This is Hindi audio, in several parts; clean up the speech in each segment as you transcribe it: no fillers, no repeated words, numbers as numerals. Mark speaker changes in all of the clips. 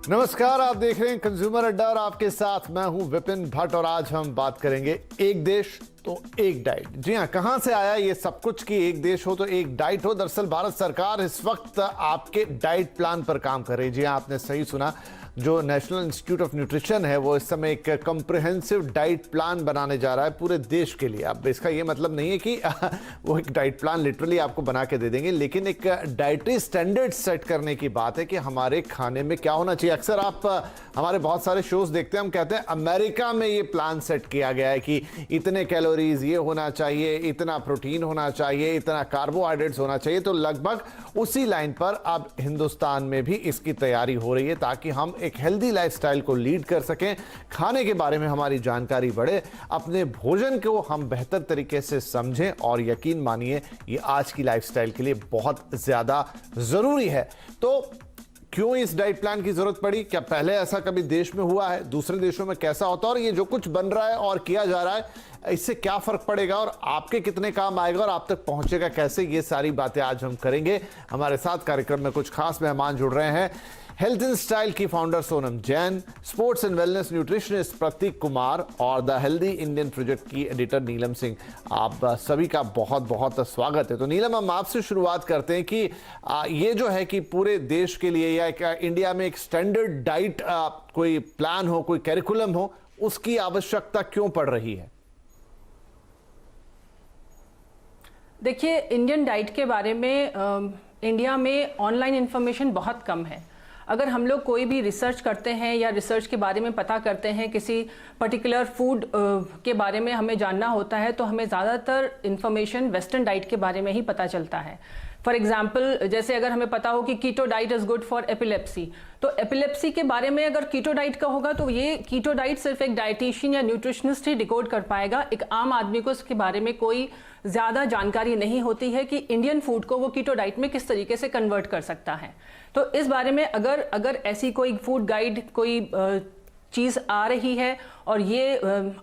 Speaker 1: नमस्कार, आप देख रहे हैं कंज्यूमर अड्डा और आपके साथ मैं हूं विपिन भट्ट और आज हम बात करेंगे एक देश तो एक डाइट। जी हां, कहां से आया ये सब कुछ कि एक देश हो तो एक डाइट हो। दरअसल भारत सरकार इस वक्त आपके डाइट प्लान पर काम कर रही है। जी हां, आपने सही सुना, जो नेशनल इंस्टीट्यूट ऑफ न्यूट्रिशन है वो इस समय एक कॉम्प्रिहेंसिव डाइट प्लान बनाने जा रहा है पूरे देश के लिए। अब इसका ये मतलब नहीं है कि वो एक डाइट प्लान लिटरली आपको बना के दे देंगे, लेकिन एक डाइटरी स्टैंडर्ड सेट करने की बात है कि हमारे खाने में क्या होना चाहिए। अक्सर आप हमारे बहुत सारे शोज देखते हैं, हम कहते हैं अमेरिका में ये प्लान सेट किया गया है कि इतने कैलोरीज ये होना चाहिए, इतना प्रोटीन होना चाहिए, इतना कार्बोहाइड्रेट्स होना चाहिए। तो लगभग उसी लाइन पर अब हिंदुस्तान में भी इसकी तैयारी हो रही है ताकि हम एक हेल्दी लाइफस्टाइल को लीड कर सकें, खाने के बारे में हमारी जानकारी बढ़े, अपने भोजन को हम बेहतर तरीके से समझें। और यकीन मानिए ये आज की लाइफस्टाइल के लिए बहुत ज्यादा जरूरी है। तो क्यों इस डाइट प्लान की जरूरत पड़ी? क्या पहले ऐसा कभी देश में हुआ है? दूसरे देशों में कैसा होता है? और ये जो कुछ बन रहा है और किया जा रहा है, इससे क्या फर्क पड़ेगा और आपके कितने काम आएगा और आप तक पहुंचेगा कैसे? ये सारी बातें आज हम करेंगे। हमारे साथ कार्यक्रम में कुछ खास मेहमान जुड़ रहे हैं। हेल्थ एंड स्टाइल की founder Sonam Jain, sports and wellness nutritionist Prateek Kumar और द हेल्दी इंडियन प्रोजेक्ट की एडिटर नीलम सिंह। आप सभी का बहुत बहुत स्वागत है। तो नीलम, हम आपसे शुरुआत करते हैं कि ये जो है कि पूरे देश के लिए या इंडिया में एक स्टैंडर्ड डाइट कोई प्लान हो, कोई कैरिकुलम हो, उसकी आवश्यकता क्यों पड़ रही है?
Speaker 2: देखिए, इंडियन डाइट के बारे में इंडिया में ऑनलाइन इन्फॉर्मेशन बहुत कम है। अगर हम लोग कोई भी रिसर्च करते हैं या रिसर्च के बारे में पता करते हैं, किसी पर्टिकुलर फूड के बारे में हमें जानना होता है, तो हमें ज़्यादातर इन्फॉर्मेशन वेस्टर्न डाइट के बारे में ही पता चलता है। फॉर एग्जाम्पल, जैसे अगर हमें पता हो कि keto diet is good for epilepsy, तो एपिलेप्सी के बारे में अगर कीटो डाइट का होगा तो ये कीटो डाइट सिर्फ एक डाइटिशियन या न्यूट्रिशनिस्ट ही डिकोड कर पाएगा। एक आम आदमी को इसके बारे में कोई ज़्यादा जानकारी नहीं होती है कि इंडियन फूड को वो कीटो डाइट में किस तरीके से कन्वर्ट कर सकता है। तो इस बारे में अगर ऐसी कोई फूड गाइड, कोई चीज़ आ रही है और ये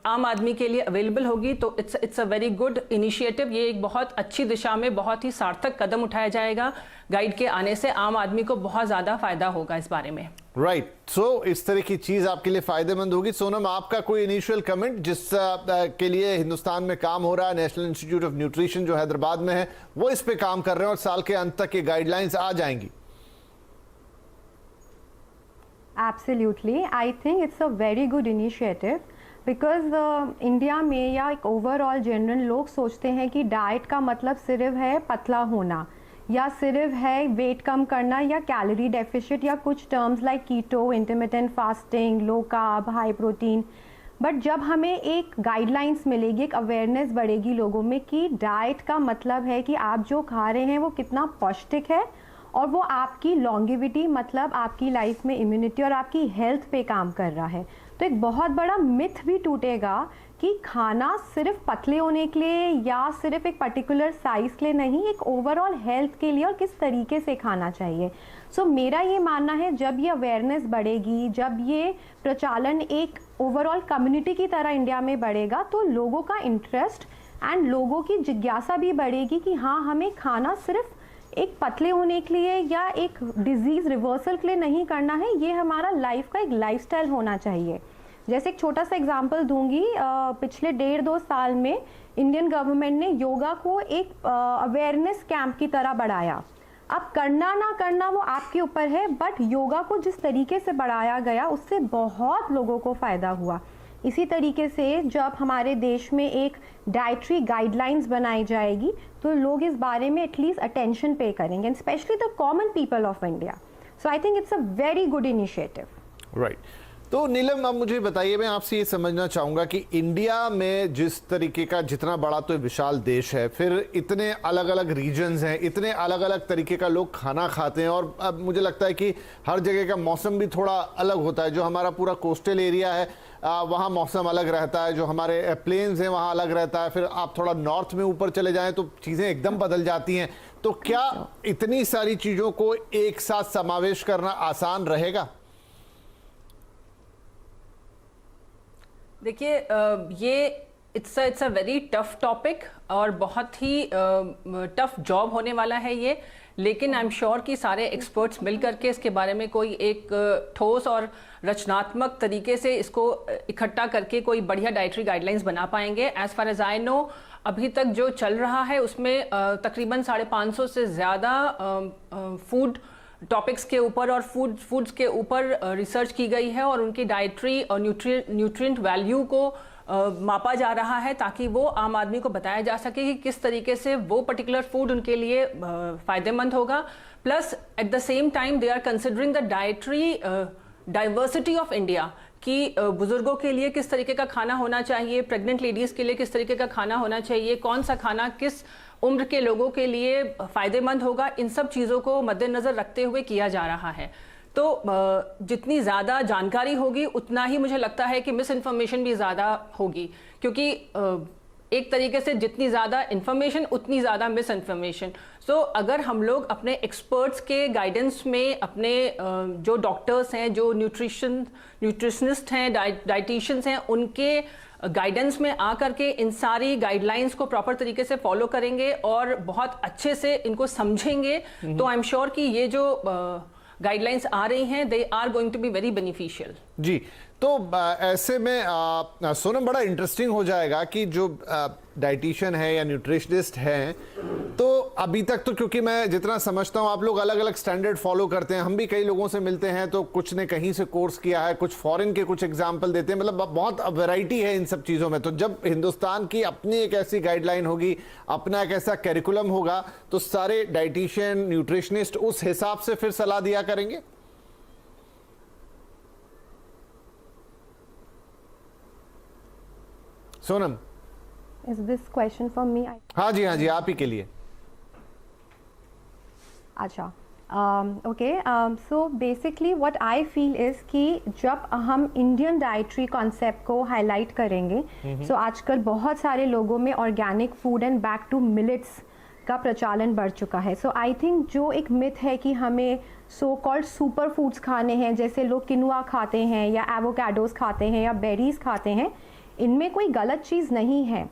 Speaker 2: आम आदमी के लिए अवेलेबल होगी, तो it's a very good initiative. ये एक बहुत अच्छी दिशा में बहुत ही सार्थक कदम उठाया जाएगा। गाइड के आने से आम आदमी को बहुत ज़्यादा फायदा होगा इस बारे में।
Speaker 1: राइट, सो इस तरह की चीज आपके लिए फायदेमंद होगी। सोनम, आपका कोई इनिशियल कमेंट जिस के लिए हिंदुस्तान में काम हो रहा है? नेशनल इंस्टीट्यूट ऑफ न्यूट्रिशन जो हैदराबाद में है वो इस पे काम कर रहे हैं और साल के अंत तक ये गाइडलाइंस आ जाएंगी।
Speaker 3: Absolutely, I think it's a very good initiative because India में या एक ओवरऑल जनरल लोग सोचते हैं कि डाइट का मतलब सिर्फ है पतला होना या सिर्फ है वेट कम करना या कैलोरी डेफिशिट या कुछ terms like keto, intermittent fasting, low carb, high protein. But जब हमें एक गाइडलाइंस मिलेगी, एक अवेयरनेस बढ़ेगी लोगों में कि डाइट का मतलब है कि आप जो खा रहे हैं वो कितना पौष्टिक है और वो आपकी लॉन्गेविटी, मतलब आपकी लाइफ में इम्यूनिटी और आपकी हेल्थ पे काम कर रहा है, तो एक बहुत बड़ा मिथ भी टूटेगा कि खाना सिर्फ पतले होने के लिए या सिर्फ एक पर्टिकुलर साइज के लिए नहीं, एक ओवरऑल हेल्थ के लिए और किस तरीके से खाना चाहिए। सो मेरा ये मानना है जब ये अवेयरनेस बढ़ेगी, जब ये प्रचालन एक ओवरऑल कम्युनिटी की तरह इंडिया में बढ़ेगा, तो लोगों का इंटरेस्ट एंड लोगों की जिज्ञासा भी बढ़ेगी कि हाँ, हमें खाना सिर्फ एक पतले होने के लिए या एक डिजीज रिवर्सल के लिए नहीं करना है, ये हमारा लाइफ का एक लाइफस्टाइल होना चाहिए। जैसे एक छोटा सा एग्जांपल दूंगी, पिछले 1.5-2 साल में इंडियन गवर्नमेंट ने योगा को एक अवेयरनेस कैंप की तरह बढ़ाया। अब करना ना करना वो आपके ऊपर है, बट योगा को जिस तरीके से बढ़ाया गया उससे बहुत लोगों को फ़ायदा हुआ। इसी तरीके से जब हमारे देश में एक डाइटरी गाइडलाइंस बनाई जाएगी तो लोग इस बारे में एटलीस्ट अटेंशन पे करेंगे, and specially the common people of India. So I think it's a very good initiative.
Speaker 1: Right, तो नीलम, अब मुझे बताइए, मैं आपसे ये समझना चाहूँगा कि इंडिया में जिस तरीके का, जितना बड़ा तो विशाल देश है, फिर इतने अलग अलग रीजन्स हैं, इतने अलग अलग तरीके का लोग खाना खाते हैं और अब मुझे लगता है कि हर जगह का मौसम भी थोड़ा अलग होता है। जो हमारा पूरा कोस्टल एरिया है वहाँ मौसम अलग रहता है, जो हमारे प्लेन्स हैं वहाँ अलग रहता है, फिर आप थोड़ा नॉर्थ में ऊपर चले जाएँ तो चीज़ें एकदम बदल जाती हैं। तो क्या इतनी सारी चीज़ों को एक साथ समावेश करना आसान रहेगा?
Speaker 2: देखिए, ये it's a very tough topic और बहुत ही टफ जॉब होने वाला है ये। लेकिन आई एम श्योर कि सारे एक्सपर्ट्स मिल करके इसके बारे में कोई एक ठोस और रचनात्मक तरीके से इसको इकट्ठा करके कोई बढ़िया डाइटरी गाइडलाइंस बना पाएंगे। As far as I know अभी तक जो चल रहा है उसमें तकरीबन 550 से ज़्यादा फूड टॉपिक्स के ऊपर और फूड्स के ऊपर रिसर्च की गई है और उनकी डाइटरी और न्यूट्रिएंट वैल्यू को मापा जा रहा है ताकि वो आम आदमी को बताया जा सके कि किस तरीके से वो पर्टिकुलर फूड उनके लिए फ़ायदेमंद होगा। Plus at the same time they are considering the dietary diversity of India कि बुजुर्गों के लिए किस तरीके का खाना होना चाहिए, प्रेग्नेंट लेडीज़ के लिए किस तरीके का खाना होना चाहिए, कौन सा खाना किस उम्र के लोगों के लिए फ़ायदेमंद होगा, इन सब चीज़ों को मद्देनज़र रखते हुए किया जा रहा है। तो जितनी ज़्यादा जानकारी होगी उतना ही मुझे लगता है कि मिस इन्फॉर्मेशन भी ज़्यादा होगी, क्योंकि एक तरीके से जितनी ज़्यादा इन्फॉर्मेशन उतनी ज़्यादा मिस इन्फॉर्मेशन। सो अगर हम लोग अपने एक्सपर्ट्स के गाइडेंस में, अपने जो डॉक्टर्स हैं, जो न्यूट्रिशनिस्ट हैं, डाइटिशियंस हैं, उनके गाइडेंस में आ करके इन सारी गाइडलाइंस को प्रॉपर तरीके से फॉलो करेंगे और बहुत अच्छे से इनको समझेंगे, तो आई एम श्योर कि ये जो गाइडलाइंस आ रही हैं they are going to be very beneficial.
Speaker 1: जी, तो ऐसे में सोनम बड़ा इंटरेस्टिंग हो जाएगा कि जो डाइटिशियन है या न्यूट्रिशनिस्ट हैं, तो अभी तक तो क्योंकि मैं जितना समझता हूं आप लोग अलग अलग स्टैंडर्ड फॉलो करते हैं, हम भी कई लोगों से मिलते हैं तो कुछ ने कहीं से कोर्स किया है, कुछ फॉरेन के कुछ एग्जाम्पल देते हैं, मतलब बहुत वैरायटी है इन सब चीज़ों में। तो जब हिंदुस्तान की अपनी एक ऐसी गाइडलाइन होगी, अपना एक ऐसा कैरिकुलम होगा, तो सारे डाइटिशियन न्यूट्रिशनिस्ट उस हिसाब से फिर सलाह दिया करेंगे। Sonam,
Speaker 3: Is this question for me?
Speaker 1: हाँ जी आप ही के लिए।
Speaker 3: अच्छा, okay, so basically what I feel is कि जब हम इंडियन डाइटरी कॉन्सेप्ट को हाईलाइट करेंगे, सो आजकल बहुत सारे लोगों में organic food and back to millets का प्रचलन बढ़ चुका है। सो आई थिंक जो एक मिथ है कि हमें सो कॉल्ड सुपर फूड्स खाने हैं, जैसे लोग किनुआ खाते हैं या एवोकाडोस खाते हैं या बेरीज खाते हैं, इनमें कोई गलत चीज़ नहीं है,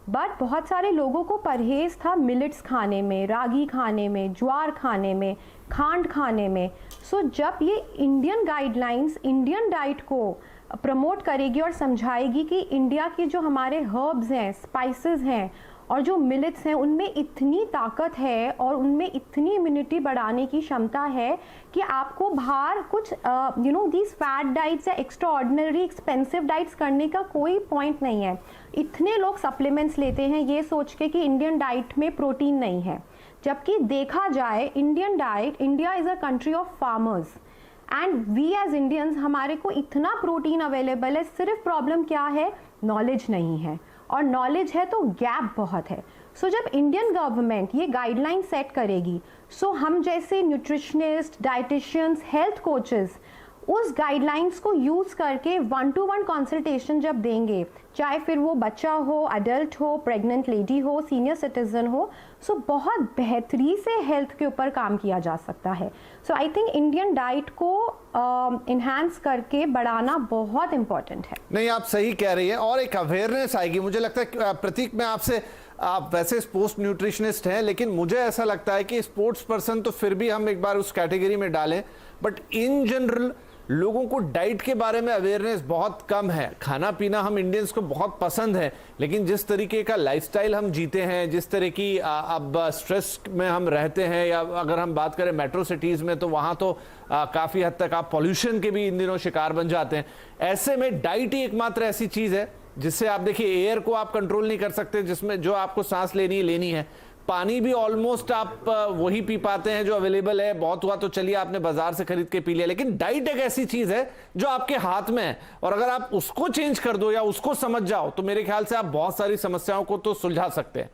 Speaker 3: बट बहुत सारे लोगों को परहेज़ था मिलेट्स खाने में, रागी खाने में, ज्वार खाने में, खांड खाने में। सो जब ये इंडियन गाइडलाइंस इंडियन डाइट को प्रमोट करेगी और समझाएगी कि इंडिया के जो हमारे हर्ब्स हैं, स्पाइसेस हैं और जो मिलेट्स हैं, उनमें इतनी ताकत है और उनमें इतनी इम्यूनिटी बढ़ाने की क्षमता है कि आपको बाहर कुछ दीज फैट डाइट्स या एक्स्ट्रा ऑर्डिनरी एक्सपेंसिव डाइट्स करने का कोई पॉइंट नहीं है। इतने लोग सप्लीमेंट्स लेते हैं ये सोच के कि इंडियन डाइट में प्रोटीन नहीं है, जबकि देखा जाए India is a country of farmers and we as Indians, हमारे को इतना प्रोटीन अवेलेबल है। सिर्फ प्रॉब्लम क्या है, नॉलेज नहीं है, और नॉलेज है तो गैप बहुत है। सो जब इंडियन गवर्नमेंट ये गाइडलाइन सेट करेगी, सो हम जैसे न्यूट्रिशनिस्ट, डाइटिशियंस, हेल्थ कोचेस उस गाइडलाइंस को यूज़ करके 1-to-1 कंसल्टेशन जब देंगे, चाहे फिर वो बच्चा हो, अडल्ट हो, प्रेग्नेंट लेडी हो, सीनियर सिटीजन हो, सो बहुत बेहतरी से हेल्थ के ऊपर काम किया जा सकता है। सो आई थिंक इंडियन डाइट को इन्हांस करके बढ़ाना बहुत इंपॉर्टेंट है।
Speaker 1: नहीं, आप सही कह रही है और एक अवेयरनेस आएगी। मुझे लगता है प्रतीक, मैं आपसे, आप वैसे स्पोर्ट्स न्यूट्रिशनिस्ट हैं, लेकिन मुझे ऐसा लगता है कि स्पोर्ट्स पर्सन तो फिर भी हम एक बार उस कैटेगरी में डालें, बट इन जनरल लोगों को डाइट के बारे में अवेयरनेस बहुत कम है। खाना पीना हम इंडियंस को बहुत पसंद है, लेकिन जिस तरीके का लाइफस्टाइल हम जीते हैं, जिस तरह की अब स्ट्रेस में हम रहते हैं, या अगर हम बात करें मेट्रो सिटीज़ में, तो वहाँ तो काफ़ी हद तक आप पॉल्यूशन के भी इन दिनों शिकार बन जाते हैं। ऐसे में डाइट ही एकमात्र ऐसी चीज़ है जिससे आप देखिए, एयर को आप कंट्रोल नहीं कर सकते, जिसमें जो आपको सांस लेनी है। पानी भी ऑलमोस्ट आप वही पी पाते हैं जो अवेलेबल है, बहुत हुआ तो चलिए आपने बाजार से खरीद के पी लिया, लेकिन डाइट एक ऐसी चीज है जो आपके हाथ में है, और अगर आप उसको चेंज कर दो या उसको समझ जाओ, तो मेरे ख्याल से आप बहुत सारी समस्याओं को तो सुलझा सकते हैं।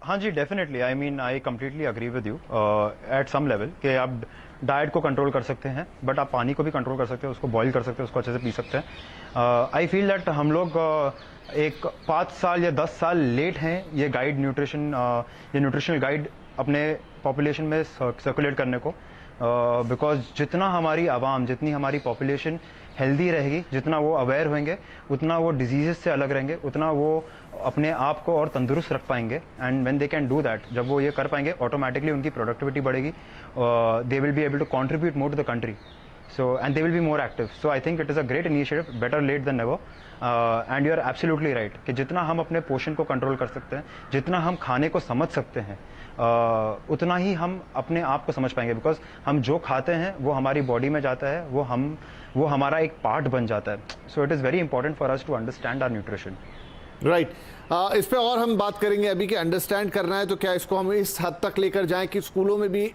Speaker 4: हाँ जी, definitely, I mean I completely agree with you at some level कि आप डाइट को कंट्रोल कर सकते हैं, बट आप पानी को भी कंट्रोल कर सकते हैं, उसको बॉईल कर सकते हैं, उसको अच्छे से पी सकते हैं। आई फील दैट हम लोग एक 5 साल या 10 साल लेट हैं ये गाइड ये न्यूट्रिशनल गाइड अपने पॉपुलेशन में सर्कुलेट करने को, बिकॉज जितना हमारी आवाम, जितनी हमारी पॉपुलेशन हेल्दी रहेगी, जितना वो अवेयर होंगे उतना वो डिजीजेस से अलग रहेंगे, उतना वो अपने आप को और तंदुरुस्त रख पाएंगे। And when they can do that, जब वो ये कर पाएंगे, ऑटोमेटिकली उनकी प्रोडक्टिविटी बढ़ेगी, they will be able to contribute more to the country, so and they will be more active. So I think it is a great initiative, better late than never. And you are absolutely right कि जितना हम अपने पोषण को कंट्रोल कर सकते हैं, जितना हम खाने को समझ सकते हैं, उतना ही हम अपने आप को समझ पाएंगे, बिकॉज हम जो खाते हैं वो हमारी बॉडी में जाता है, वो हमारा एक पार्ट बन जाता है. So it is very important for us to understand our nutrition.
Speaker 1: Right इस पे और हम बात करेंगे अभी कि अंडरस्टैंड करना है तो क्या इसको हम इस हद तक लेकर जाएं कि स्कूलों में भी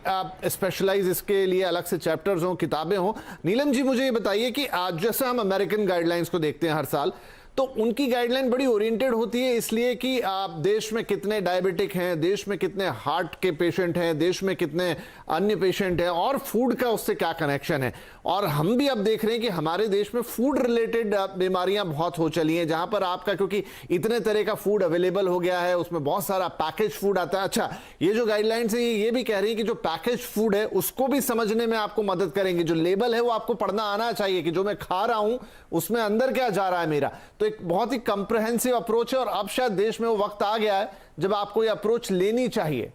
Speaker 1: स्पेशलाइज इसके लिए अलग से चैप्टर्स हों, किताबें हों. नीलम जी मुझे ये बताइए कि आज जैसे हम अमेरिकन गाइडलाइंस को देखते हैं हर साल, तो उनकी गाइडलाइन बड़ी ओरिएंटेड होती है इसलिए कि आप देश में कितने डायबिटिक हैं, देश में कितने हार्ट के पेशेंट हैं, देश में कितने अन्य पेशेंट हैं और फूड का उससे क्या कनेक्शन है. और हम भी अब देख रहे हैं कि हमारे देश में फूड रिलेटेड बीमारियां बहुत हो चली हैं, जहां पर आपका क्योंकि इतने तरह का फूड अवेलेबल हो गया है, उसमें बहुत सारा पैकेज फूड आता है. अच्छा, ये जो गाइडलाइंस है ये भी कह रही है कि जो पैकेज फूड है उसको भी समझने में आपको मदद करेंगे. जो लेबल है वो आपको पढ़ना आना चाहिए कि जो मैं खा रहा हूं उसमें अंदर क्या जा रहा है मेरा. तो एक बहुत ही कंप्रहेंसिव अप्रोच है और अब शायद देश में वो वक्त आ गया है जब आपको ये अप्रोच लेनी चाहिए.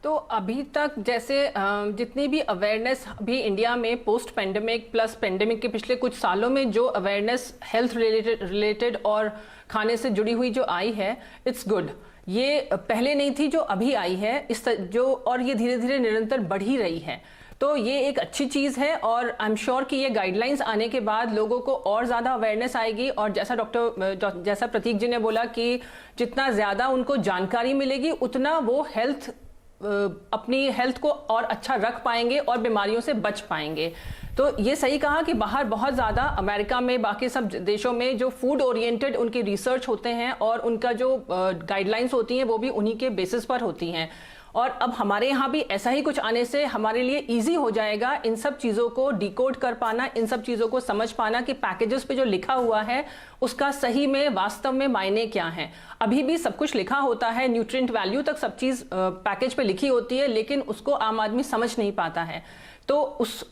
Speaker 2: तो अभी तक जैसे जितनी भी अवेयरनेस अभी इंडिया में पोस्ट पेंडेमिक प्लस पेंडेमिक के पिछले कुछ सालों में जो अवेयरनेस हेल्थ रिलेटेड और खाने से जुड़ी हुई जो आई है, इट्स गुड. ये पहले नहीं थी जो अभी आई है, और ये धीरे धीरे निरंतर बढ़ ही रही है. तो ये एक अच्छी चीज़ है और आई एम श्योर कि ये गाइडलाइंस आने के बाद लोगों को और ज़्यादा अवेयरनेस आएगी. और जैसा प्रतीक जी ने बोला कि जितना ज़्यादा उनको जानकारी मिलेगी उतना वो अपनी हेल्थ को और अच्छा रख पाएंगे और बीमारियों से बच पाएंगे. तो ये सही कहा कि बाहर बहुत ज़्यादा अमेरिका में, बाकी सब देशों में जो फूड ओरिएंटेड उनकी रिसर्च होते हैं और उनका जो गाइडलाइंस होती हैं वो भी उन्हीं के बेसिस पर होती हैं. और अब हमारे यहाँ भी ऐसा ही कुछ आने से हमारे लिए इजी हो जाएगा इन सब चीज़ों को डिकोड कर पाना, इन सब चीज़ों को समझ पाना कि पैकेजेस पे जो लिखा हुआ है उसका सही में वास्तव में मायने क्या हैं. अभी भी सब कुछ लिखा होता है, न्यूट्रिएंट वैल्यू तक सब चीज़ पैकेज पे लिखी होती है, लेकिन उसको आम आदमी समझ नहीं पाता है. तो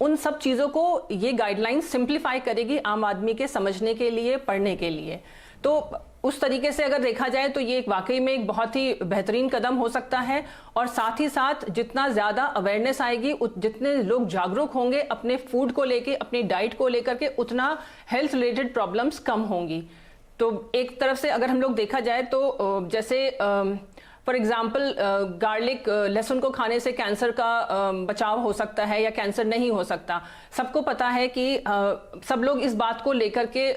Speaker 2: उन सब चीज़ों को ये गाइडलाइंस सिंप्लीफाई करेगी आम आदमी के समझने के लिए, पढ़ने के लिए. तो उस तरीके से अगर देखा जाए तो ये एक वाकई में एक बहुत ही बेहतरीन कदम हो सकता है. और साथ ही साथ जितना ज़्यादा अवेयरनेस आएगी, जितने लोग जागरूक होंगे अपने फूड को लेके, अपनी डाइट को लेकर के, उतना हेल्थ रिलेटेड प्रॉब्लम्स कम होंगी. तो एक तरफ से अगर हम लोग देखा जाए तो जैसे फॉर एग्जाम्पल गार्लिक, लहसुन को खाने से कैंसर का बचाव हो सकता है या कैंसर नहीं हो सकता. सबको पता है कि सब लोग इस बात को लेकर के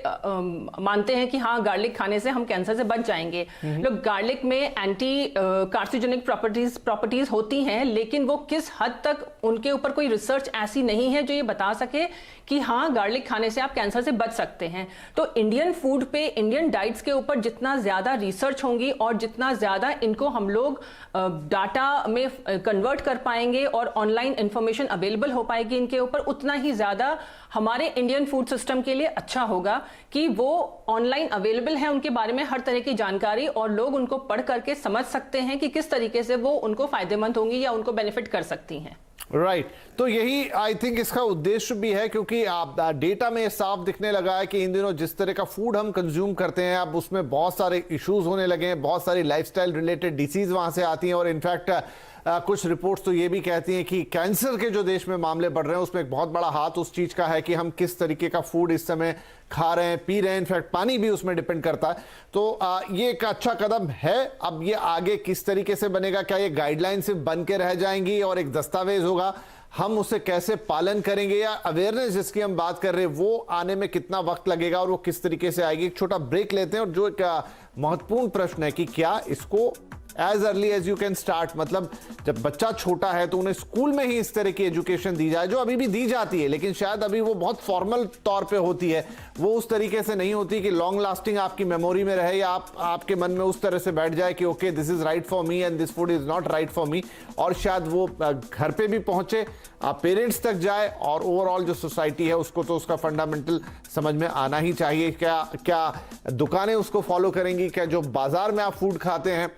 Speaker 2: मानते हैं कि हाँ, गार्लिक खाने से हम कैंसर से बच जाएंगे. लोग गार्लिक में एंटी कार्सिनोजेनिक प्रॉपर्टीज होती हैं, लेकिन वो किस हद तक, उनके ऊपर कोई रिसर्च ऐसी नहीं है जो ये बता सके कि हाँ, गार्लिक खाने से आप कैंसर से बच सकते हैं. तो इंडियन फूड पे, इंडियन डाइट्स के ऊपर जितना ज़्यादा रिसर्च होंगी और जितना ज़्यादा इनको हम लोग डाटा में कन्वर्ट कर पाएंगे और ऑनलाइन इंफॉर्मेशन अवेलेबल हो पाएगी इनके ऊपर, उतना ही ज़्यादा हमारे इंडियन फूड सिस्टम के लिए अच्छा होगा कि वो ऑनलाइन अवेलेबल है उनके बारे में हर तरह की जानकारी, और लोग उनको पढ़ करके समझ सकते हैं कि किस तरीके से वो उनको फायदेमंद होंगी या उनको बेनिफिट कर सकती हैं.
Speaker 1: राइट तो यही आई थिंक इसका उद्देश्य भी है, क्योंकि आप डेटा में साफ दिखने लगा है कि इन दिनों जिस तरह का फूड हम कंज्यूम करते हैं, अब उसमें बहुत सारे इश्यूज होने लगे हैं, बहुत सारी लाइफस्टाइल रिलेटेड डिसीज वहां से आती हैं. और इनफैक्ट कुछ रिपोर्ट्स तो ये भी कहती हैं कि कैंसर के जो देश में मामले बढ़ रहे हैं उसमें एक बहुत बड़ा हाथ उस चीज का है कि हम किस तरीके का फूड इस समय खा रहे हैं, पी रहे हैं. इनफैक्ट पानी भी उसमें डिपेंड करता है. तो ये एक अच्छा कदम है. अब ये आगे किस तरीके से बनेगा, क्या ये गाइडलाइन सिर्फ बन के रह जाएंगी और एक दस्तावेज होगा, हम उसे कैसे पालन करेंगे, या अवेयरनेस जिसकी हम बात कर रहे हैं वो आने में कितना वक्त लगेगा और वो किस तरीके से आएगी. एक छोटा ब्रेक लेते हैं. और जो एक महत्वपूर्ण प्रश्न है कि क्या इसको as early as you can start, मतलब जब बच्चा छोटा है तो उन्हें स्कूल में ही इस तरह की एजुकेशन दी जाए, जो अभी भी दी जाती है लेकिन शायद अभी वो बहुत फॉर्मल तौर पे होती है, वो उस तरीके से नहीं होती कि लॉन्ग लास्टिंग आपकी मेमोरी में रहे या आपके मन में उस तरह से बैठ जाए कि okay this is right for me and this food is not right for me. और शायद वो घर पे भी पहुंचे, पेरेंट्स तक जाए और ओवरऑल जो सोसाइटी है उसको तो उसका फंडामेंटल समझ में आना ही चाहिए. क्या दुकानें उसको फॉलो करेंगी, क्या जो बाजार में आप फूड खाते हैं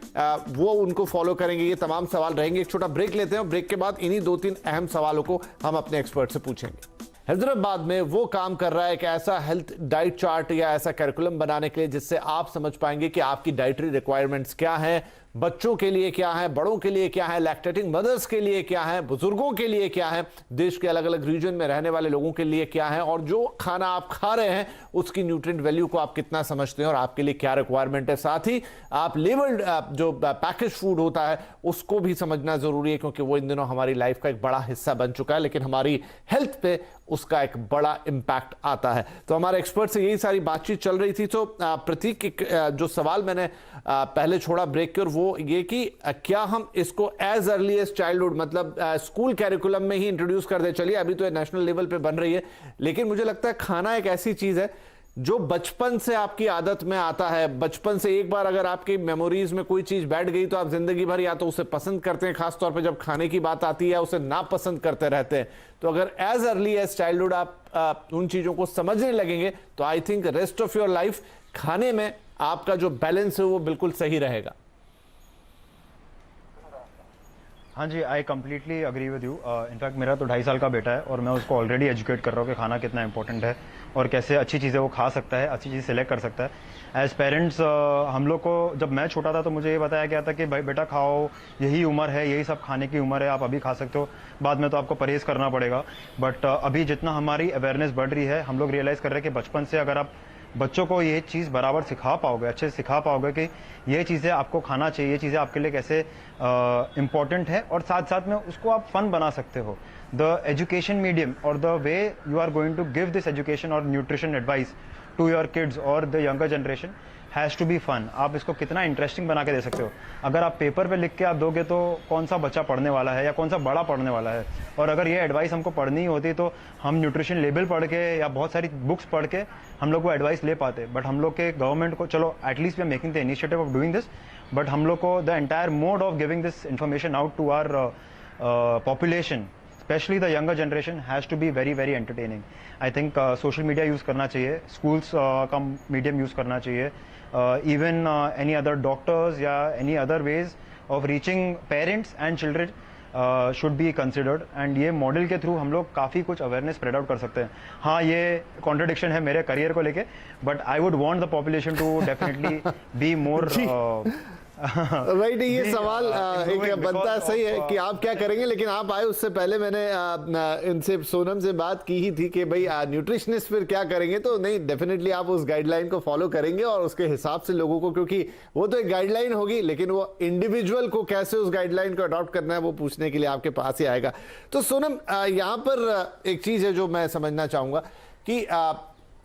Speaker 1: वो उनको फॉलो करेंगे, ये तमाम सवाल रहेंगे। एक छोटा ब्रेक लेते हैं और ब्रेक के बाद इन्हीं 2-3 अहम सवालों को हम अपने एक्सपर्ट से पूछेंगे। हैदराबाद में वो काम कर रहा है एक ऐसा हेल्थ डाइट चार्ट या ऐसा करिकुलम बनाने के लिए जिससे आप समझ पाएंगे कि आपकी डाइटरी रिक्वायरमेंट्स क्या है, बच्चों के लिए क्या है, बड़ों के लिए क्या है, लैक्टेटिंग मदर्स के लिए क्या है, बुजुर्गों के लिए क्या है, देश के अलग अलग रीजन में रहने वाले लोगों के लिए क्या है, और जो खाना आप खा रहे हैं उसकी न्यूट्रिएंट वैल्यू को आप कितना समझते हैं और आपके लिए क्या रिक्वायरमेंट है। साथ ही आप लेबल्ड जो पैकेज फूड होता है उसको भी समझना जरूरी है, क्योंकि वो इन दिनों हमारी लाइफ का एक बड़ा हिस्सा बन चुका है, लेकिन हमारी हेल्थ पे उसका एक बड़ा इंपैक्ट आता है। तो हमारे एक्सपर्ट से यही सारी बातचीत चल रही थी। तो प्रतीक, जो सवाल मैंने पहले छोड़ा ब्रेक के, और वो ये कि क्या हम इसको एज अर्ली एज चाइल्डहुड, मतलब स्कूल कैरिकुलम में ही इंट्रोड्यूस कर दे। चलिए अभी तो नेशनल लेवल पे बन रही है, लेकिन मुझे लगता है खाना एक ऐसी चीज है जो बचपन से आपकी आदत में आता है। बचपन से एक बार अगर आपकी मेमोरीज में कोई चीज बैठ गई तो आप जिंदगी भर या तो उसे पसंद करते हैं, खासतौर पे जब खाने की बात आती है, उसे नापसंद करते रहते हैं। तो अगर एज अर्ली एज चाइल्डहुड आप उन चीजों को समझने लगेंगे तो I think rest of your life खाने में आपका जो बैलेंस है वो बिल्कुल सही रहेगा।
Speaker 4: हाँ जी, I completely agree with you. In fact मेरा तो 2.5 साल का बेटा है और मैं उसको ऑलरेडी एजुकेट कर रहा हूँ कि खाना कितना इंपॉर्टेंट है और कैसे अच्छी चीज़ें वो खा सकता है, अच्छी चीज़ सेलेक्ट कर सकता है। एज पेरेंट्स हम लोग को जब मैं छोटा था तो मुझे ये बताया गया था कि भाई बेटा खाओ, यही उम्र है, यही सब खाने की उम्र है, आप अभी खा सकते हो, बाद में तो आपको परहेज करना पड़ेगा। बट अभी जितना हमारी अवेयरनेस बढ़ रही है, हम लोग रियलाइज़ कर रहे हैं कि बचपन से अगर आप बच्चों को ये चीज़ बराबर सिखा पाओगे, अच्छे से सिखा पाओगे कि ये चीज़ें आपको खाना चाहिए, ये चीज़ें आपके लिए कैसे इम्पॉर्टेंट है, और साथ साथ में उसको आप फन बना सकते हो। द एजुकेशन मीडियम और the way you are going to give this education और nutrition advice to your kids और the younger generation has to be fun. आप इसको कितना इंटरेस्टिंग बना के दे सकते हो। अगर आप पेपर पे लिख के आप दोगे तो कौन सा बच्चा पढ़ने वाला है या कौन सा बड़ा पढ़ने वाला है। और अगर ये एडवाइस हमको पढ़नी ही होती तो हम न्यूट्रिशन लेबल पढ़ के या बहुत सारी बुक्स पढ़ के हम लोग को एडवाइस ले पाते। बट हम लोग के गवर्नमेंट को, चलो at least we are making the initiative of doing this, but हम लोग को the entire mode of giving this information out to our population, especially the younger generation, has to be very very entertaining. I think social media use करना चाहिए, schools का medium use करना चाहिए, even any other doctors या any other ways of reaching parents and children should be considered, and ये मॉडल के थ्रू हम लोग काफ़ी कुछ अवेयरनेस स्प्रेड आउट कर सकते हैं। हाँ, ये कॉन्ट्रडिक्शन है मेरे करियर को लेके, but I would want the population to definitely be more
Speaker 1: right. ये सवाल एक बनता है, सही है कि आप क्या करेंगे, लेकिन आप आए उससे पहले मैंने इनसे, सोनम से बात की ही थी कि भाई न्यूट्रिशनिस्ट फिर क्या करेंगे। तो नहीं, डेफिनेटली आप उस गाइडलाइन को फॉलो करेंगे और उसके हिसाब से लोगों को, क्योंकि वो तो एक गाइडलाइन होगी लेकिन वो इंडिविजुअल को कैसे उस गाइडलाइन को अडॉप्ट करना है वो पूछने के लिए आपके पास ही आएगा। तो सोनम, यहाँ पर एक चीज है जो मैं समझना चाहूंगा कि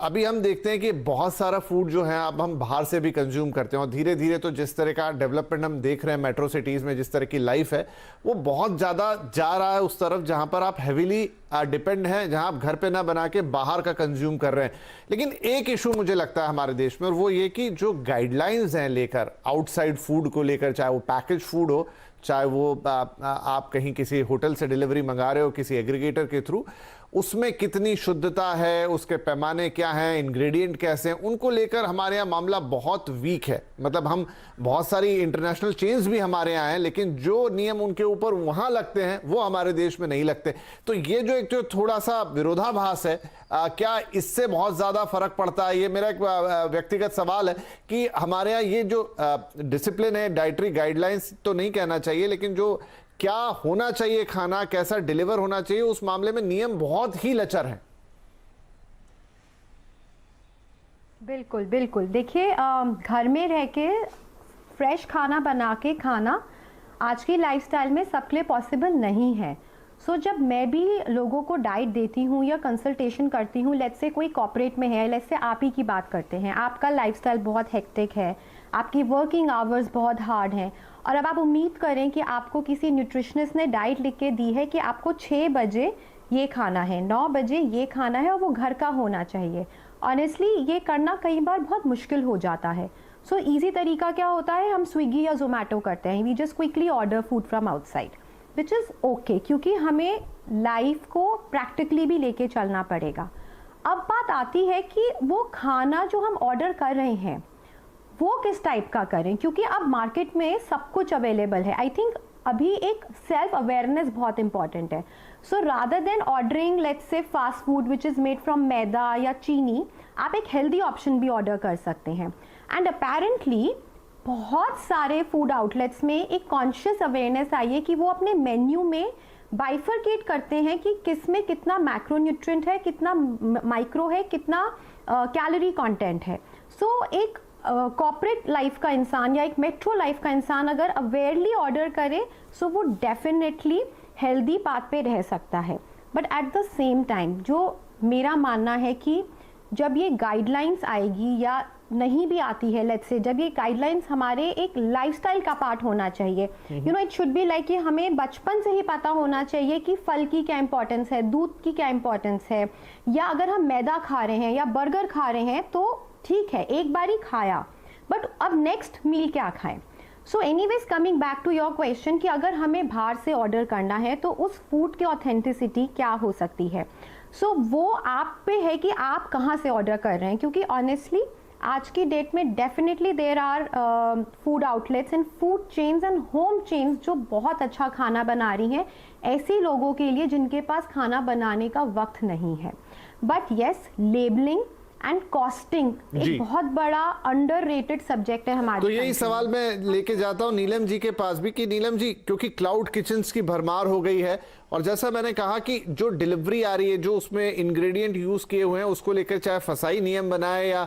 Speaker 1: अभी हम देखते हैं कि बहुत सारा फूड जो है अब हम बाहर से भी कंज्यूम करते हैं, और धीरे धीरे तो जिस तरह का डेवलपमेंट हम देख रहे हैं मेट्रो सिटीज़ में, जिस तरह की लाइफ है वो बहुत ज़्यादा जा रहा है उस तरफ जहां पर आप हैवीली डिपेंड हैं, जहां आप घर पे ना बना के बाहर का कंज्यूम कर रहे हैं। लेकिन एक इशू मुझे लगता है हमारे देश में, और वो ये कि जो गाइडलाइंस हैं लेकर आउटसाइड फूड को लेकर, चाहे वो पैकेज फूड हो, चाहे वो आप कहीं किसी होटल से डिलीवरी मंगा रहे हो किसी एग्रीगेटर के थ्रू, उसमें कितनी शुद्धता है, उसके पैमाने क्या हैं, इंग्रेडिएंट कैसे हैं, उनको लेकर हमारे यहाँ मामला बहुत वीक है। मतलब हम बहुत सारी इंटरनेशनल चेन्स भी हमारे यहाँ हैं, लेकिन जो नियम उनके ऊपर वहाँ लगते हैं वो हमारे देश में नहीं लगते। तो ये जो एक जो थोड़ा सा विरोधाभास है, क्या इससे बहुत ज़्यादा फर्क पड़ता है? ये मेरा एक व्यक्तिगत सवाल है कि हमारे यहाँ ये जो डिसिप्लिन है, डाइटरी गाइडलाइंस तो नहीं कहना चाहिए, लेकिन जो क्या होना चाहिए, खाना कैसा डिलीवर होना चाहिए, उस मामले में नियम बहुत ही लचर हैं।
Speaker 3: बिल्कुल बिल्कुल। देखिए, घर में रह के फ्रेश खाना बना के खाना आज की लाइफस्टाइल में सबके लिए पॉसिबल नहीं है। सो जब मैं भी लोगों को डाइट देती हूँ या कंसल्टेशन करती हूँ, लेट्स से कोई कॉर्पोरेट में है, लेट्स से आप ही की बात करते हैं, आपका लाइफस्टाइल बहुत हेक्टिक है, आपकी वर्किंग आवर्स बहुत हार्ड हैं, और अब आप उम्मीद करें कि आपको किसी न्यूट्रिशनिस्ट ने डाइट लिख के दी है कि आपको 6 बजे ये खाना है, 9 बजे ये खाना है, और वो घर का होना चाहिए। ऑनेस्टली ये करना कई बार बहुत मुश्किल हो जाता है। सो ईजी तरीका क्या होता है, हम स्विगी या जोमेटो करते हैं, we just quickly order food from outside, which is okay, क्योंकि हमें लाइफ को प्रैक्टिकली भी लेके चलना पड़ेगा। अब बात आती है कि वो खाना जो हम ऑर्डर कर रहे हैं वो किस टाइप का करें, क्योंकि अब मार्केट में सब कुछ अवेलेबल है। आई थिंक अभी एक सेल्फ अवेयरनेस बहुत इंपॉर्टेंट है। So rather than ordering let's say fast food which is made from maida या चीनी, आप एक हेल्दी ऑप्शन भी ऑर्डर कर सकते हैं। एंड अपेरेंटली बहुत सारे फूड आउटलेट्स में एक कॉन्शियस अवेयरनेस आई है कि वो अपने मेन्यू में बाइफरकेट करते हैं कि किस में कितना मैक्रोन्यूट्रिएंट है, कितना माइक्रो है, कितना कैलोरी कंटेंट है। सो एक कॉर्पोरेट लाइफ का इंसान या एक मेट्रो लाइफ का इंसान अगर अवेयरली ऑर्डर करे सो वो डेफिनेटली हेल्दी पाथ पे रह सकता है। But at the same time जो मेरा मानना है कि जब ये गाइडलाइंस आएगी या नहीं भी आती है, लेट्स से जब ये गाइडलाइंस हमारे एक लाइफस्टाइल का पार्ट होना चाहिए, you know it should be like कि हमें बचपन से ही पता होना चाहिए कि फल की क्या इंपॉर्टेंस है, दूध की क्या इंपॉर्टेंस है, या अगर हम मैदा खा रहे हैं या बर्गर खा रहे हैं तो ठीक है एक बार ही खाया, बट अब नेक्स्ट मील क्या खाएं। So anyways coming back to your question कि अगर हमें बाहर से ऑर्डर करना है तो उस फूड की ऑथेंटिसिटी क्या हो सकती है। सो वो आप पे है कि आप कहाँ से ऑर्डर कर रहे हैं, क्योंकि ऑनेस्टली आज की डेट में definitely there are food outlets and food chains and home chains जो बहुत अच्छा खाना बना रही हैं ऐसे लोगों के लिए जिनके पास खाना बनाने का वक्त नहीं है। But yes, labelling and costing एक बहुत बड़ा अंडररेटेड सब्जेक्ट है हमारे।
Speaker 1: तो यही सवाल मैं लेके जाता हूँ नीलम जी के पास भी कि नीलम जी, क्योंकि क्लाउड किचन्स की भरमार हो गई है और जैसा मैंने कहा कि जो डिलीवरी आ रही है, जो उसमें इंग्रेडिएंट यूज किए हुए हैं उसको लेकर चाहे फसाई नियम बनाए या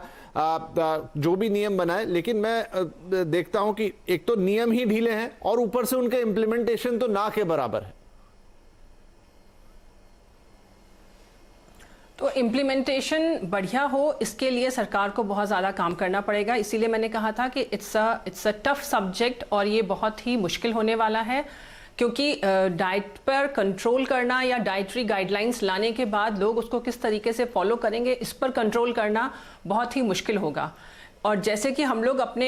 Speaker 1: जो भी नियम बनाए, लेकिन मैं देखता हूं कि एक तो नियम ही ढीले हैं और ऊपर से उनका इम्प्लीमेंटेशन तो ना के बराबर है।
Speaker 2: तो इम्प्लीमेंटेशन बढ़िया हो इसके लिए सरकार को बहुत ज़्यादा काम करना पड़ेगा। इसीलिए मैंने कहा था कि इट्स अ टफ सब्जेक्ट और ये बहुत ही मुश्किल होने वाला है, क्योंकि डाइट पर कंट्रोल करना या डाइटरी गाइडलाइंस लाने के बाद लोग उसको किस तरीके से फॉलो करेंगे, इस पर कंट्रोल करना बहुत ही मुश्किल होगा। और जैसे कि हम लोग अपने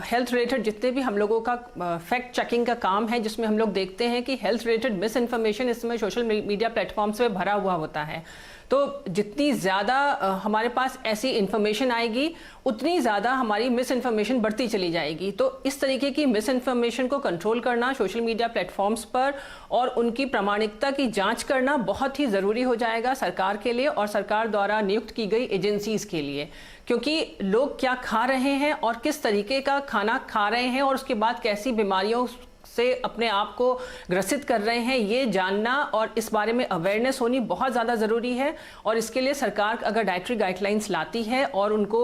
Speaker 2: हेल्थ रिलेटेड जितने भी हम लोगों का फैक्ट चेकिंग का काम है, जिसमें हम लोग देखते हैं कि हेल्थ रिलेटेड मिस इन्फॉर्मेशन इसमें सोशल मीडिया प्लेटफॉर्म्स पे भरा हुआ होता है। तो जितनी ज़्यादा हमारे पास ऐसी इन्फॉर्मेशन आएगी उतनी ज़्यादा हमारी मिस इन्फॉर्मेशन बढ़ती चली जाएगी। तो इस तरीके की मिस इन्फॉर्मेशन को कंट्रोल करना सोशल मीडिया प्लेटफॉर्म्स पर और उनकी प्रामाणिकता की जांच करना बहुत ही ज़रूरी हो जाएगा सरकार के लिए और सरकार द्वारा नियुक्त की गई एजेंसीज़ के लिए, क्योंकि लोग क्या खा रहे हैं और किस तरीके का खाना खा रहे हैं और उसके बाद कैसी बीमारियों से अपने आप को ग्रसित कर रहे हैं, ये जानना और इस बारे में अवेयरनेस होनी बहुत ज़्यादा ज़रूरी है। और इसके लिए सरकार अगर डाइटरी गाइडलाइंस लाती है और उनको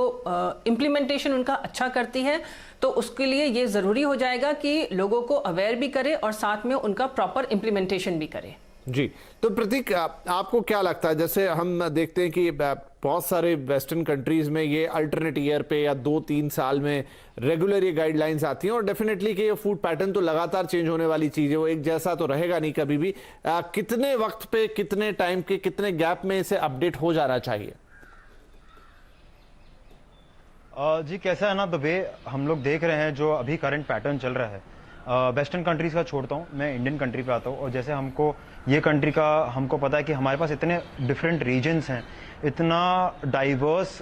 Speaker 2: इम्प्लीमेंटेशन उनका अच्छा करती है तो उसके लिए ये ज़रूरी हो जाएगा कि लोगों को अवेयर भी करे और साथ में उनका प्रॉपर इम्प्लीमेंटेशन भी करे। जी,
Speaker 1: तो प्रतीक आपको क्या लगता है, जैसे हम देखते हैं कि बहुत सारे वेस्टर्न कंट्रीज में ये अल्टरनेट ईयर पे या 2-3 साल में रेगुलर ये गाइडलाइंस आती हैं और डेफिनेटली कि ये फूड पैटर्न तो लगातार चेंज होने वाली चीज है, वो एक जैसा तो रहेगा नहीं कभी भी। कितने वक्त पे, कितने टाइम के, कितने गैप में इसे अपडेट हो जाना चाहिए?
Speaker 4: जी कैसा है ना, द वे हम लोग देख रहे हैं जो अभी करंट पैटर्न चल रहा है, वेस्टर्न कंट्रीज का छोड़ता हूँ, मैं इंडियन कंट्री पे आता हूँ। और जैसे हमको ये कंट्री का हमको पता है कि हमारे पास इतने डिफरेंट रीजन्स हैं, इतना डाइवर्स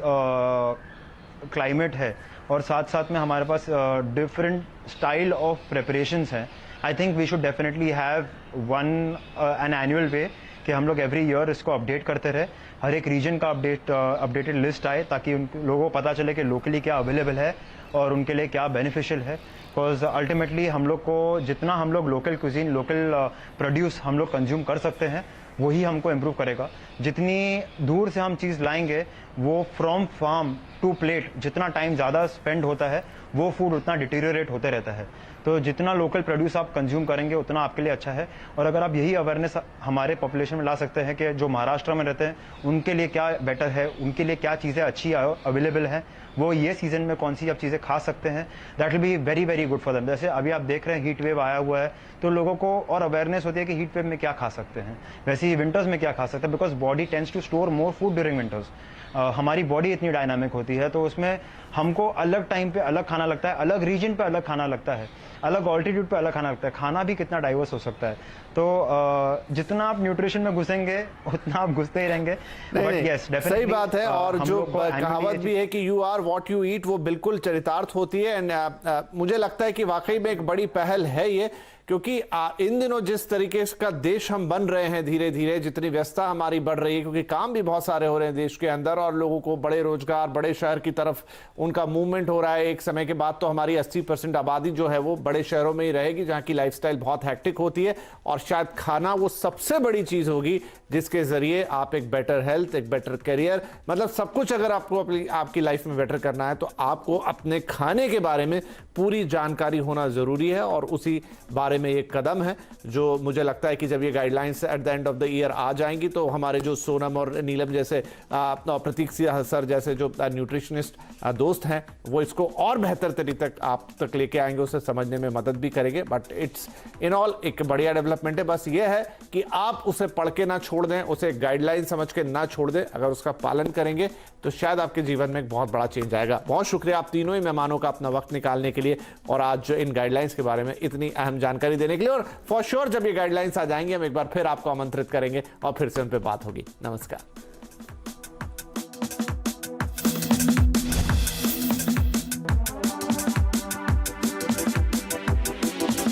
Speaker 4: क्लाइमेट है और साथ साथ में हमारे पास डिफरेंट स्टाइल ऑफ प्रिपरेशंस हैं। I think we should definitely have an annual way कि हम लोग एवरी ईयर इसको अपडेट करते रहे, हर एक रीजन का अपडेटेड लिस्ट आए ताकि उन लोगों को पता चले कि लोकली क्या अवेलेबल है और उनके लिए क्या बेनिफिशियल है। बिकॉज अल्टीमेटली हम लोग को जितना हम लोग लोकल क्विजीन, लोकल प्रोड्यूस हम लोग कंज्यूम कर सकते हैं वही हमको इम्प्रूव करेगा। जितनी दूर से हम चीज़ लाएंगे वो फ्रॉम फार्म टू प्लेट जितना टाइम ज़्यादा स्पेंड होता है वो फूड उतना डिटीरियोरेट होते रहता है। तो जितना लोकल प्रोड्यूस आप कंज्यूम करेंगे उतना आपके लिए अच्छा है। और अगर आप यही अवेयरनेस हमारे पॉपुलेशन में ला सकते हैं कि जो महाराष्ट्र में रहते हैं उनके लिए क्या बेटर है, उनके लिए क्या चीज़ें अच्छी अवेलेबल हैं, वो ये सीजन में कौन सी आप चीज़ें खा सकते हैं, that will be very very good for them. जैसे अभी आप देख रहे हैं हीट वेव आया हुआ है तो लोगों को और अवेयरनेस होती है कि हीट वेव में क्या खा सकते हैं, वैसे ही विंटर्स में क्या खा सकते हैं, because body tends to store more food during winters. हमारी बॉडी इतनी डायनामिक होती है, तो उसमें हमको अलग टाइम पे अलग खाना लगता है, अलग रीजन पे अलग खाना लगता है, अलग ऑल्टीट्यूड पे अलग खाना लगता है। खाना भी कितना डाइवर्स हो सकता है। तो जितना आप न्यूट्रिशन में घुसेंगे उतना आप घुसते ही रहेंगे। बट यस,
Speaker 1: सही बात है। और जो कहावत भी है कि you are what you eat, वो बिल्कुल चरितार्थ होती है। एंड मुझे लगता है कि वाकई में एक बड़ी पहल है ये, क्योंकि इन दिनों जिस तरीके का देश हम बन रहे हैं, धीरे धीरे जितनी व्यस्तता हमारी बढ़ रही है, क्योंकि काम भी बहुत सारे हो रहे हैं देश के अंदर, और लोगों को बड़े रोजगार, बड़े शहर की तरफ उनका मूवमेंट हो रहा है। एक समय के बाद तो हमारी 80% आबादी जो है वो बड़े शहरों में ही रहेगी, जहां की लाइफस्टाइल बहुत हैक्टिक होती है। और शायद खाना वो सबसे बड़ी चीज होगी जिसके जरिए आप एक बेटर हेल्थ, एक बेटर करियर, मतलब सब कुछ अगर आपको आपकी लाइफ में बेटर करना है तो आपको अपने खाने के बारे में पूरी जानकारी होना जरूरी है। और उसी बारे में एक कदम है जो मुझे लगता है कि जब ये guidelines at the end of the year आ जाएंगी तो हमारे जो सोनम और नीलम जैसे प्रतीक सर जैसे जो न्यूट्रिशनिस्ट दोस्त हैं वो इसको और बेहतर तरीके तक आप तक लेके आएंगे, उसे समझने में मदद भी करेंगे। बट इट्स इन ऑल एक बढ़िया डेवलपमेंट है। बस ये है कि आप उसे पढ़ के ना छोड़ दें, उसे गाइडलाइन समझ के ना छोड़ दें। अगर उसका पालन करेंगे तो शायद आपके जीवन में एक बहुत बड़ा चेंज आएगा। बहुत शुक्रिया आप तीनों ही मेहमानों का अपना वक्त निकालने के लिए और आज इन गाइडलाइंस के बारे में इतनी अहम जानकारी देने के लिए। और फॉर श्योर जब ये गाइडलाइंस आ जाएंगे हम एक बार फिर आपको आमंत्रित करेंगे और फिर से उन पर बात होगी। नमस्कार।